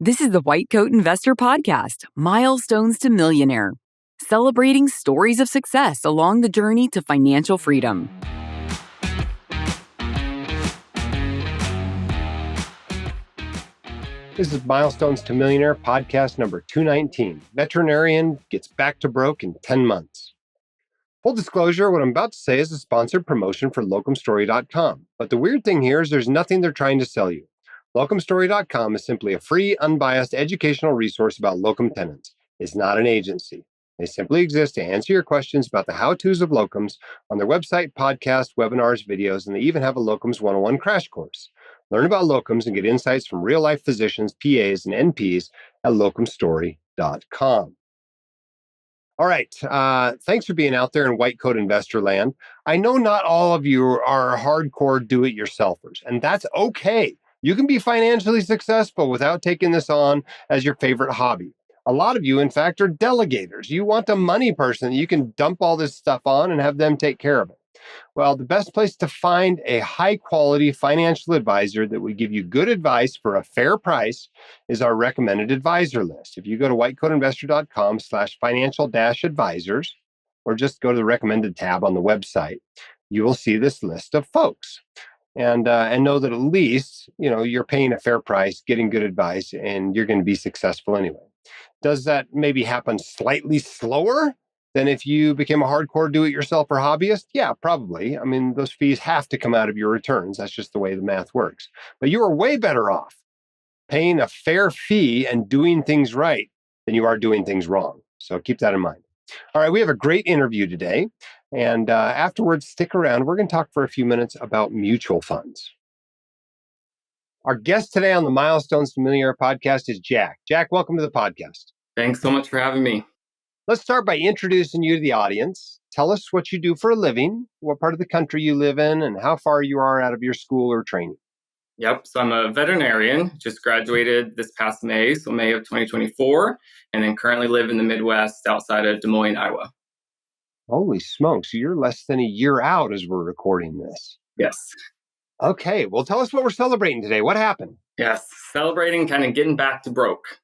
This is the White Coat Investor Podcast, Milestones to Millionaire, celebrating stories of success along the journey to financial freedom. This is Milestones to Millionaire podcast number 219. Veterinarian gets back to broke in 10 months. Full disclosure, what I'm about to say is a sponsored promotion for locumstory.com. But the weird thing here is there's nothing they're trying to sell you. Locumstory.com is simply a free, unbiased educational resource about locum tenens. It's not an agency. They simply exist to answer your questions about the how-tos of locums on their website, podcast, webinars, videos, and they even have a Locums 101 crash course. Learn about locums and get insights from real-life physicians, PAs, and NPs at locumstory.com. All right. Thanks for being out there in white coat investor land. I know not all of you are hardcore do-it-yourselfers, and that's okay. You can be financially successful without taking this on as your favorite hobby. A lot of you, in fact, are delegators. You want a money person that you can dump all this stuff on and have them take care of it. Well, the best place to find a high-quality financial advisor that would give you good advice for a fair price is our recommended advisor list. If you go to whitecoatinvestor.com/financial-advisors, or just go to the recommended tab on the website, you will see this list of folks. And know that at least, you're paying a fair price, getting good advice, and you're going to be successful anyway. Does that maybe happen slightly slower than if you became a hardcore do-it-yourself or hobbyist? Yeah, probably. I mean, those fees have to come out of your returns. That's just the way the math works. But you are way better off paying a fair fee and doing things right than you are doing things wrong. So keep that in mind. All right, we have a great interview today. And afterwards, stick around. We're going to talk for a few minutes about mutual funds. Our guest today on the Milestones to Millionaire podcast is Jack. Jack, welcome to the podcast. Thanks so much for having me. Let's start by introducing you to the audience. Tell us what you do for a living, what part of the country you live in, and how far you are out of your school or training. Yep. So I'm a veterinarian, just graduated this past May, so May of 2024, and then currently live in the Midwest outside of Des Moines, Iowa. Holy smokes, you're less than a year out as we're recording this. Yes. Okay, well, tell us what we're celebrating today. What happened? Yes, celebrating kind of getting back to broke.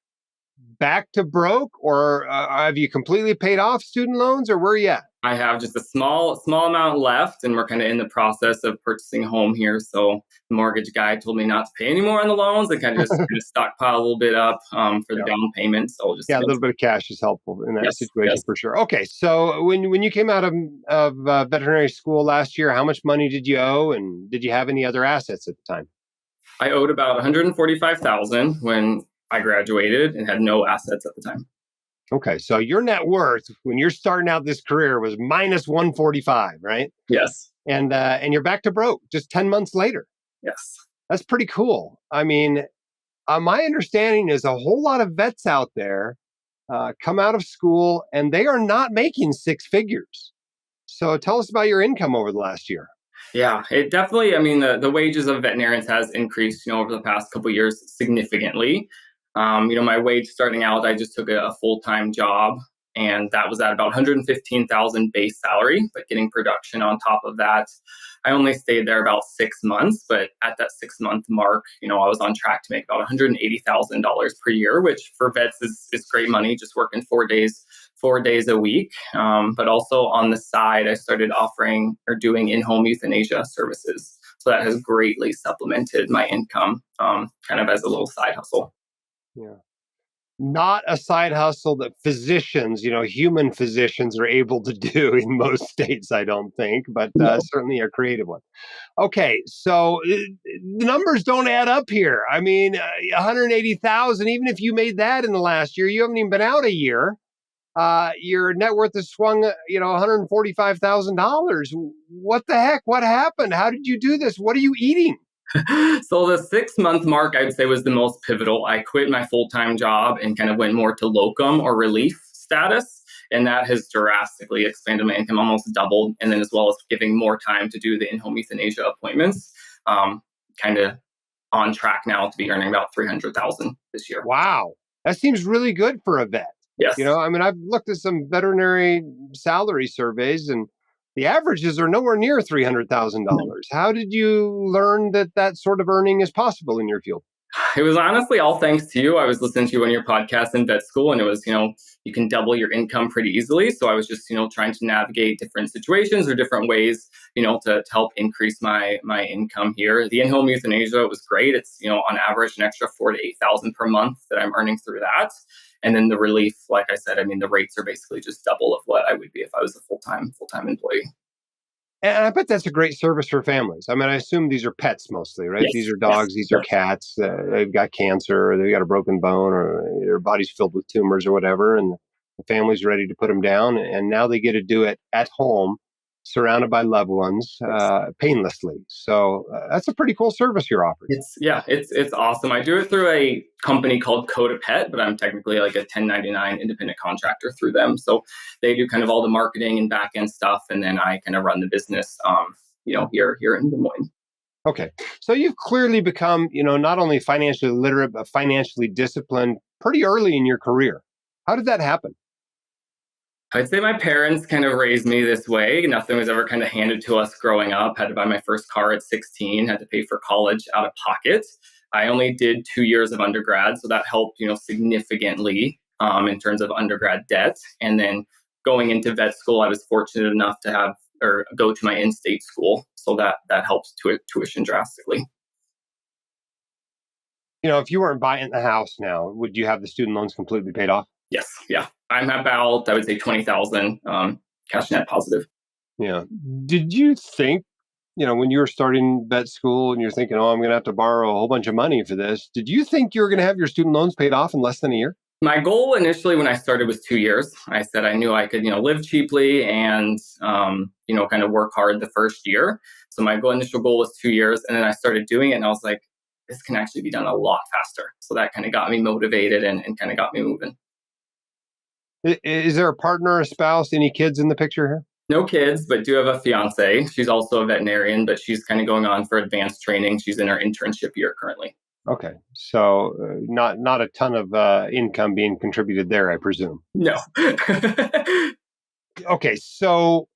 Back to broke, or have you completely paid off student loans, or where are you at? I have just a small amount left, and we're kind of in the process of purchasing a home here. So the mortgage guy told me not to pay any more on the loans and kind of just stockpile a little bit up for the down payment. So a little bit of cash is helpful in that situation for sure. Okay, so when you came out of veterinary school last year, how much money did you owe, and did you have any other assets at the time? I owed about $145,000 when I graduated and had no assets at the time. Okay, so your net worth when you're starting out this career was minus 145, right? Yes. And you're back to broke just 10 months later. Yes. That's pretty cool. I mean, my understanding is a whole lot of vets out there come out of school and they are not making six figures. So tell us about your income over the last year. Yeah, it definitely, the wages of veterinarians has increased, over the past couple of years significantly. My wage starting out, I just took a full-time job, and that was at about $115,000 base salary, but getting production on top of that. I only stayed there about 6 months, but at that 6-month mark, I was on track to make about $180,000 per year, which for vets is great money, just working 4 days a week. But also on the side, I started offering or doing in-home euthanasia services. So that has greatly supplemented my income, kind of as a little side hustle. Yeah. Not a side hustle that physicians, human physicians are able to do in most states, I don't think, but certainly a creative one. Okay, so the numbers don't add up here. I mean, 180,000, even if you made that in the last year, you haven't even been out a year. Your net worth has swung, $145,000. What the heck? What happened? How did you do this? What are you eating? So the 6-month mark, I would say, was the most pivotal. I quit my full-time job and kind of went more to locum or relief status. And that has drastically expanded my income, almost doubled. And then as well as giving more time to do the in-home euthanasia appointments, kind of on track now to be earning about $300,000 this year. Wow. That seems really good for a vet. Yes. I've looked at some veterinary salary surveys and the averages are nowhere near $300,000. How did you learn that sort of earning is possible in your field? It was honestly all thanks to you. I was listening to you on your podcast in vet school, and it was, you can double your income pretty easily. So I was just, trying to navigate different situations or different ways, to help increase my income here. The in-home euthanasia was great. It's, on average, an extra 4,000 to 8,000 per month that I'm earning through that. And then the relief, like I said, I mean, the rates are basically just double of what I would be if I was a full-time employee. And I bet that's a great service for families. I mean, I assume these are pets mostly, right? Yes. These are dogs, these are cats. They've got cancer, or they've got a broken bone, or their body's filled with tumors or whatever. And the family's ready to put them down. And now they get to do it at home, surrounded by loved ones, painlessly. So that's a pretty cool service you're offering. It's awesome. I do it through a company called Coda Pet, but I'm technically like a 1099 independent contractor through them. So they do kind of all the marketing and back end stuff, and then I kind of run the business, here in Des Moines. Okay. So you've clearly become, not only financially literate, but financially disciplined pretty early in your career. How did that happen? I'd say my parents kind of raised me this way. Nothing was ever kind of handed to us growing up. Had to buy my first car at 16, had to pay for college out of pocket. I only did 2 years of undergrad, so that helped, significantly in terms of undergrad debt. And then going into vet school, I was fortunate enough to have or go to my in-state school, so that helps tuition drastically. If you weren't buying the house now, would you have the student loans completely paid off? Yes, yeah. I'm about, I would say, 20,000 cash net positive. Yeah. Did you think, when you were starting vet school and you're thinking, oh, I'm going to have to borrow a whole bunch of money for this, did you think you were going to have your student loans paid off in less than a year? My goal initially when I started was 2 years. I said I knew I could, live cheaply and, kind of work hard the first year. So my initial goal was 2 years. And then I started doing it and I was like, this can actually be done a lot faster. So that kind of got me motivated and kind of got me moving. Is there a partner, a spouse, any kids in the picture here? No kids, but do have a fiance. She's also a veterinarian, but she's kind of going on for advanced training. She's in her internship year currently. Okay. So not a ton of income being contributed there, I presume. No. Okay. So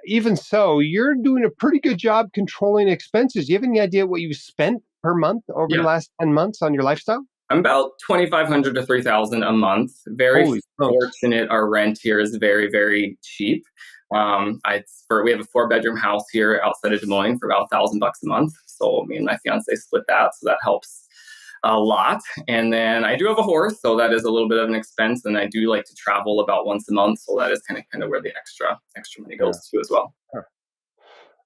even so, you're doing a pretty good job controlling expenses. Do you have any idea what you spent per month over the last 10 months on your lifestyle? I'm about 2,500 to 3,000 a month. Very fortunate. Our rent here is very, very cheap. We have a 4-bedroom house here outside of Des Moines for about $1,000 a month. So me and my fiance split that. So that helps a lot. And then I do have a horse. So that is a little bit of an expense. And I do like to travel about once a month. So that is kind of where the extra money goes to as well. Sure.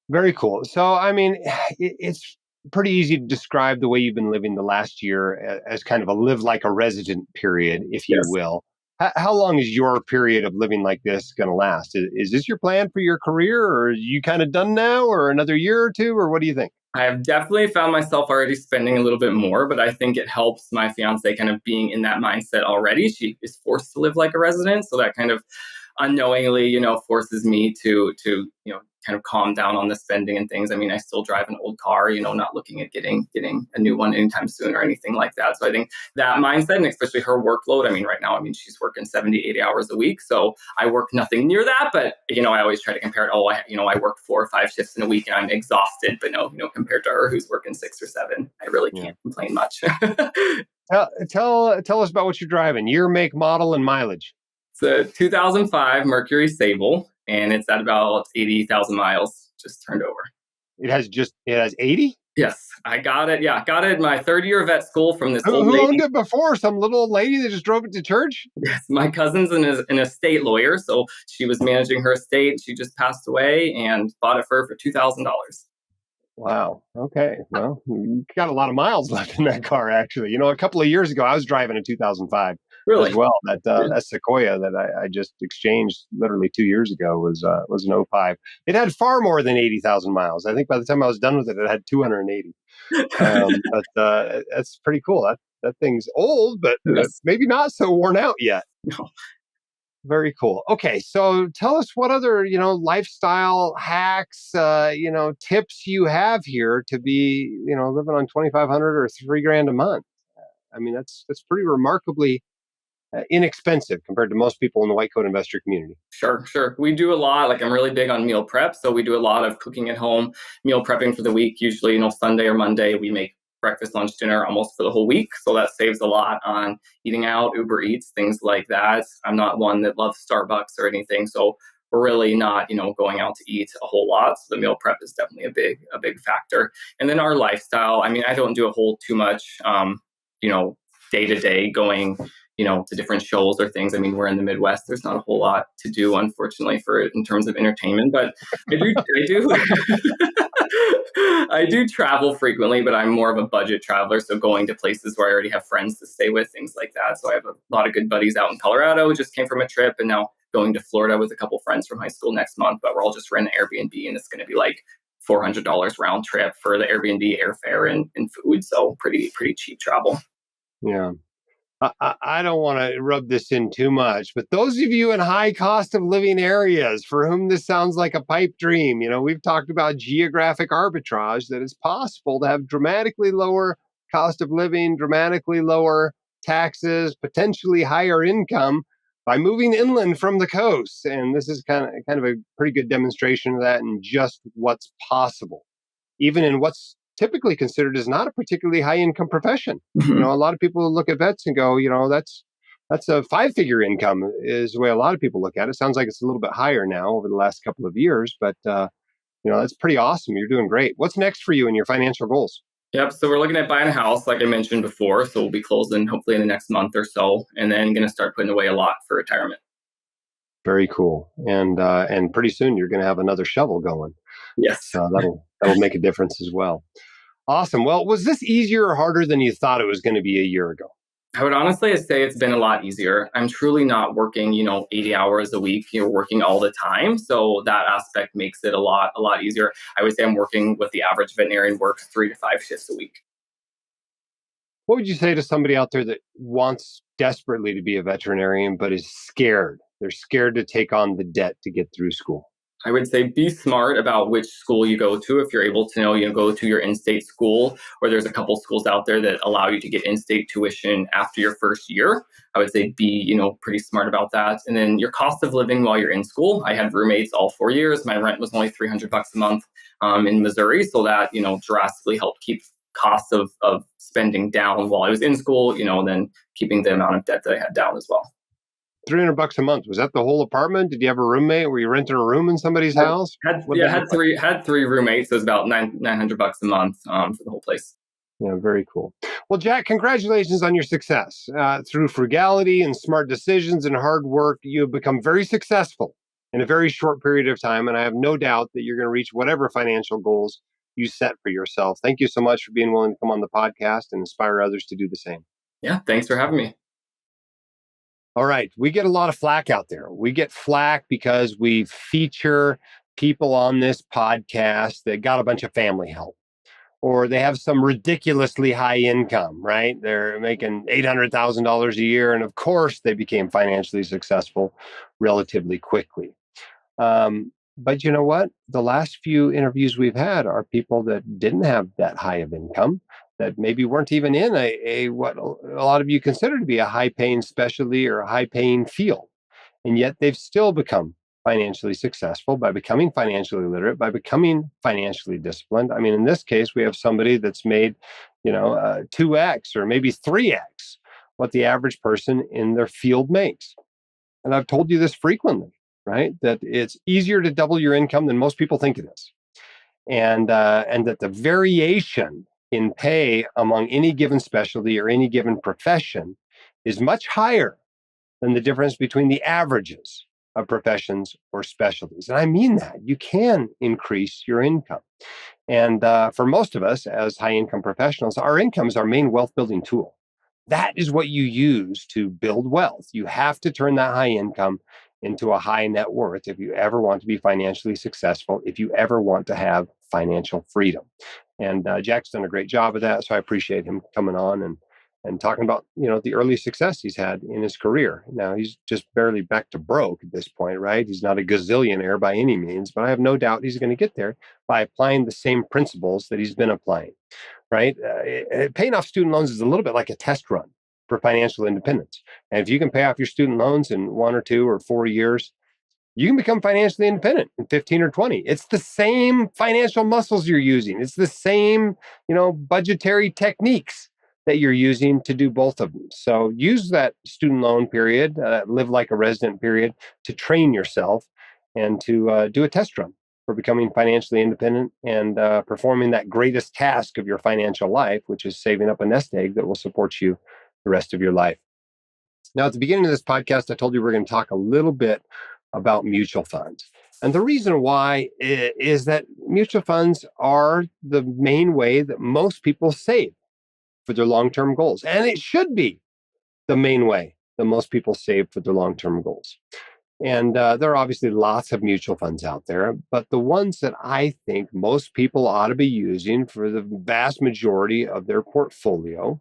Very cool. So, I mean, it's pretty easy to describe the way you've been living the last year as kind of a live like a resident period, if you will. How long is your period of living like this going to last? Is this your plan for your career, or are you kind of done now, or another year or two, or what do you think? I have definitely found myself already spending a little bit more, but I think it helps my fiance kind of being in that mindset already. She is forced to live like a resident, so that kind of unknowingly, forces me to kind of calm down on the spending and things. I mean, I still drive an old car, not looking at getting a new one anytime soon or anything like that. So I think that mindset, and especially her workload, right now, she's working 70, 80 hours a week. So I work nothing near that, but, I always try to compare it. I work 4 or 5 shifts in a week and I'm exhausted, but no, compared to her who's working 6 or 7, I really can't complain much. Tell us about what you're driving, year, make, model, and mileage. It's a 2005 Mercury Sable, and it's at about 80,000 miles just turned over. It has 80? Yes, I got it. Yeah, got it in my 3rd year of vet school from this old lady. Who owned it before? Some little old lady that just drove it to church? Yes, my cousin's an estate lawyer, so she was managing her estate. She just passed away and bought it for $2,000. Wow. Okay. Well, you got a lot of miles left in that car, actually. A couple of years ago, I was driving a 2005 as well. That Sequoia that I just exchanged literally 2 years ago was an '05. It had far more than 80,000 miles. I think by the time I was done with it, it had 280. But that's pretty cool. That thing's old, but maybe not so worn out yet. No. Very cool. Okay, so tell us what other, lifestyle hacks, tips you have here to be, living on 2,500 or $3,000 a month. That's pretty remarkably inexpensive compared to most people in the white coat investor community. Sure. We do a lot. I'm really big on meal prep, so we do a lot of cooking at home, meal prepping for the week. Usually, Sunday or Monday, we make breakfast, lunch, dinner almost for the whole week. So that saves a lot on eating out, Uber Eats, things like that. I'm not one that loves Starbucks or anything. So we're really not, going out to eat a whole lot. So the meal prep is definitely a big factor. And then our lifestyle. I mean, I don't do a whole too much, day to day going, to different shows or things. I mean, we're in the Midwest. There's not a whole lot to do, unfortunately, in terms of entertainment. But I do travel frequently, but I'm more of a budget traveler. So going to places where I already have friends to stay with, things like that. So I have a lot of good buddies out in Colorado, just came from a trip, and now going to Florida with a couple friends from high school next month. But we're all just renting an Airbnb, and it's going to be like $400 round trip for the Airbnb, airfare, and food. So pretty cheap travel. Yeah. I don't want to rub this in too much, but those of you in high cost of living areas for whom this sounds like a pipe dream, we've talked about geographic arbitrage, that it's possible to have dramatically lower cost of living, dramatically lower taxes, potentially higher income by moving inland from the coast. And this is kind of a pretty good demonstration of that and just what's possible, even in what's typically considered as not a particularly high income profession. Mm-hmm. A lot of people look at vets and go, that's a 5-figure income is the way a lot of people look at it. Sounds like it's a little bit higher now over the last couple of years, but that's pretty awesome. You're doing great. What's next for you and your financial goals? Yep. So we're looking at buying a house, like I mentioned before. So we'll be closing hopefully in the next month or so, and then going to start putting away a lot for retirement. Very cool. And pretty soon you're going to have another shovel going. Yes. That'll make a difference as well. Awesome. Well, was this easier or harder than you thought it was going to be a year ago? I would honestly say it's been a lot easier. I'm truly not working, 80 hours a week, working all the time. So that aspect makes it a lot easier. I would say I'm working what the average veterinarian works 3 to 5 shifts a week. What would you say to somebody out there that wants desperately to be a veterinarian, but is scared? They're scared to take on the debt to get through school. I would say be smart about which school you go to. If you're able to go to your in-state school, or there's a couple schools out there that allow you to get in-state tuition after your first year. I would say be, pretty smart about that. And then your cost of living while you're in school. I had roommates all 4 years. My rent was only $300 a month in Missouri. So that, drastically helped keep costs of spending down while I was in school, and then keeping the amount of debt that I had down as well. $300 a month. Was that the whole apartment? Did you have a roommate? Were you renting a room in somebody's house? Had three roommates. So it was about $900 a month for the whole place. Yeah, very cool. Well, Jack, congratulations on your success. Through frugality and smart decisions and hard work, you have become very successful in a very short period of time. And I have no doubt that you're going to reach whatever financial goals you set for yourself. Thank you so much for being willing to come on the podcast and inspire others to do the same. Yeah, thanks for having me. All right. We get a lot of flack out there. We get flack because we feature people on this podcast that got a bunch of family help, or they have some ridiculously high income, right? They're making $800,000 a year. And of course, they became financially successful relatively quickly. But you know what? The last few interviews we've had are people that didn't have that high of income, that maybe weren't even in a what a lot of you consider to be a high-paying specialty or a high-paying field. And yet they've still become financially successful by becoming financially literate, by becoming financially disciplined. I mean, in this case, we have somebody that's made, 2x or maybe 3x what the average person in their field makes. And I've told you this frequently, right? That it's easier to double your income than most people think it is. And that the variation in pay among any given specialty or any given profession is much higher than the difference between the averages of professions or specialties. And I mean that. You can increase your income. And for most of us as high income professionals, our income is our main wealth building tool. That is what you use to build wealth. You have to turn that high income into a high net worth if you ever want to be financially successful, if you ever want to have financial freedom. And Jack's done a great job of that. So I appreciate him coming on and talking about, the early success he's had in his career. Now, he's just barely back to broke at this point, right? He's not a gazillionaire by any means, but I have no doubt he's going to get there by applying the same principles that he's been applying, right? Paying off student loans is a little bit like a test run for financial independence. And if you can pay off your student loans in 1 or 2 or 4 years, you can become financially independent in 15 or 20. It's the same financial muscles you're using. It's the same, budgetary techniques that you're using to do both of them. So use that student loan period, live like a resident period, to train yourself and to do a test run for becoming financially independent and performing that greatest task of your financial life, which is saving up a nest egg that will support you the rest of your life. Now, at the beginning of this podcast, I told you we're going to talk a little bit about mutual funds. And the reason why is that mutual funds are the main way that most people save for their long-term goals. And it should be the main way that most people save for their long-term goals. And there are obviously lots of mutual funds out there, but the ones that I think most people ought to be using for the vast majority of their portfolio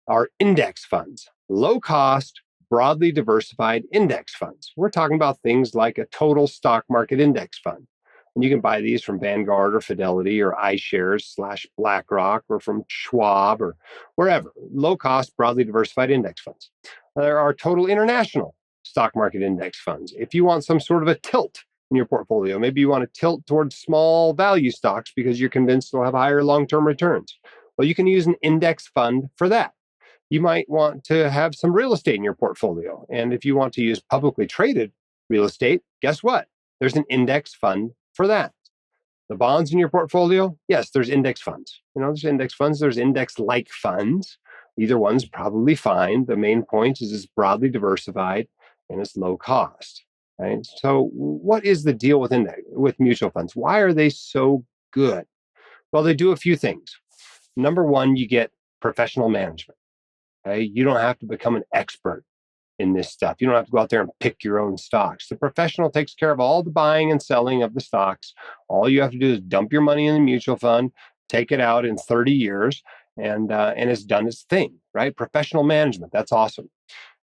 are index funds, low cost, broadly diversified index funds. We're talking about things like a total stock market index fund. And you can buy these from Vanguard or Fidelity or iShares/BlackRock or from Schwab or wherever. Low cost, broadly diversified index funds. There are total international stock market index funds. If you want some sort of a tilt in your portfolio, maybe you want to tilt towards small value stocks because you're convinced they'll have higher long-term returns. Well, you can use an index fund for that. You might want to have some real estate in your portfolio. And if you want to use publicly traded real estate, guess what? There's an index fund for that. The bonds in your portfolio, yes, there's index funds. There's index funds, there's index-like funds. Either one's probably fine. The main point is it's broadly diversified and it's low cost, right? So what is the deal with mutual funds? Why are they so good? Well, they do a few things. Number one, you get professional management. Okay? You don't have to become an expert in this stuff. You don't have to go out there and pick your own stocks. The professional takes care of all the buying and selling of the stocks. All you have to do is dump your money in the mutual fund, take it out in 30 years, and it's done its thing, right? Professional management, that's awesome.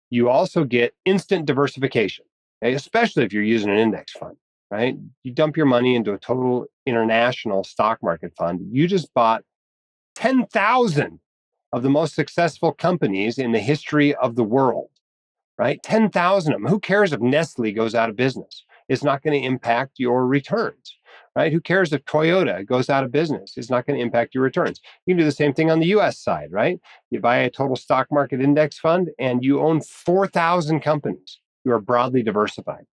You also get instant diversification, okay? Especially if you're using an index fund, right? You dump your money into a total international stock market fund. You just bought 10,000 of the most successful companies in the history of the world, right? 10,000 of them. Who cares if Nestle goes out of business? It's not going to impact your returns, right? Who cares if Toyota goes out of business? It's not going to impact your returns. You can do the same thing on the US side, right? You buy a total stock market index fund and you own 4,000 companies. You are broadly diversified.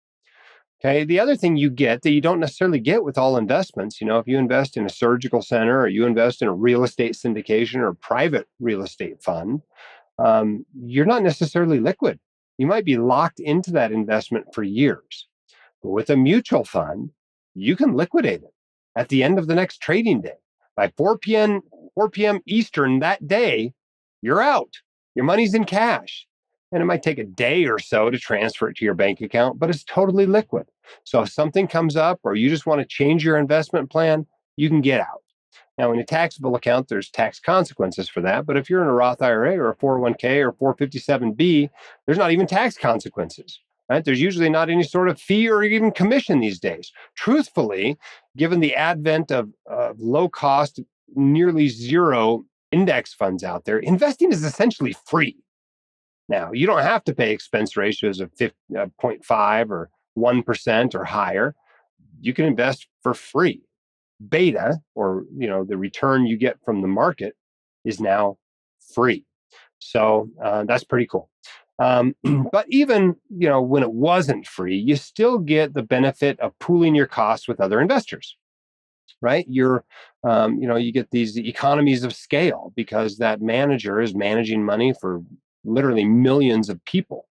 Okay. The other thing you get that you don't necessarily get with all investments, if you invest in a surgical center or you invest in a real estate syndication or a private real estate fund, you're not necessarily liquid. You might be locked into that investment for years. But with a mutual fund, you can liquidate it at the end of the next trading day. By 4 p.m. Eastern that day, you're out. Your money's in cash. And it might take a day or so to transfer it to your bank account, but it's totally liquid. So if something comes up or you just want to change your investment plan, you can get out. Now, in a taxable account, there's tax consequences for that. But if you're in a Roth IRA or a 401k or 457B, there's not even tax consequences, right? There's usually not any sort of fee or even commission these days. Truthfully, given the advent of low cost, nearly zero index funds out there, investing is essentially free. Now, you don't have to pay expense ratios of 0.5 or 1% or higher. You can invest for free. Beta, or the return you get from the market, is now free. So that's pretty cool. But even when it wasn't free, you still get the benefit of pooling your costs with other investors, right? You get these economies of scale because that manager is managing money for literally millions of people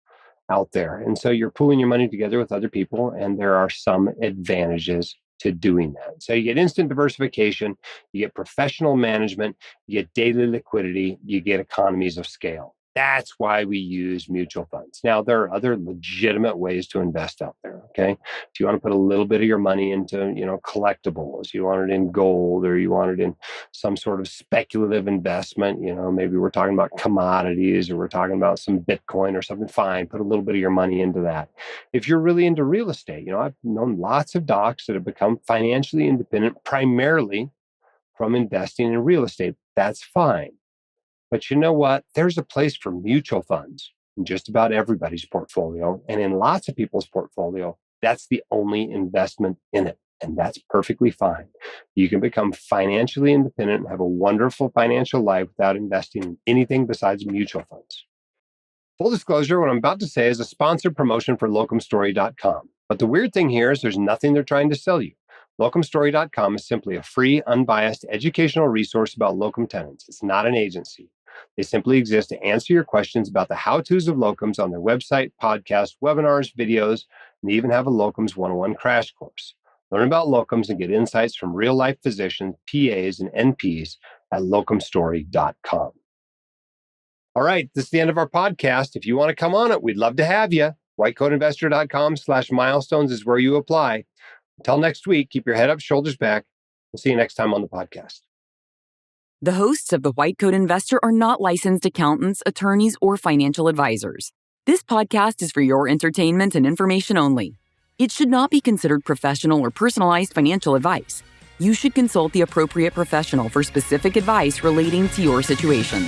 out there. And so you're pooling your money together with other people, and there are some advantages to doing that. So you get instant diversification, you get professional management, you get daily liquidity, you get economies of scale. That's why we use mutual funds. Now, there are other legitimate ways to invest out there, okay? If you want to put a little bit of your money into, collectibles, you want it in gold, or you want it in some sort of speculative investment, maybe we're talking about commodities, or we're talking about some Bitcoin or something, fine, put a little bit of your money into that. If you're really into real estate, I've known lots of docs that have become financially independent primarily from investing in real estate. That's fine. But you know what? There's a place for mutual funds in just about everybody's portfolio and in lots of people's portfolio That's the only investment in it. And that's perfectly fine. You can become financially independent and have a wonderful financial life without investing in anything besides mutual funds. Full disclosure, what I'm about to say is a sponsored promotion for locumstory.com. But the weird thing here is there's nothing they're trying to sell you. Locumstory.com is simply a free, unbiased educational resource about locum tenens. It's not an agency. They simply exist to answer your questions about the how-tos of locums on their website, podcast, webinars, videos, and they even have a locums 101 crash course. Learn about locums and get insights from real-life physicians, PAs, and NPs at locumstory.com. All right, this is the end of our podcast. If you want to come on it, we'd love to have you. whitecoatinvestor.com/milestones is where you apply. Until next week, keep your head up, shoulders back. We'll see you next time on the podcast. The hosts of The White Coat Investor are not licensed accountants, attorneys, or financial advisors. This podcast is for your entertainment and information only. It should not be considered professional or personalized financial advice. You should consult the appropriate professional for specific advice relating to your situation.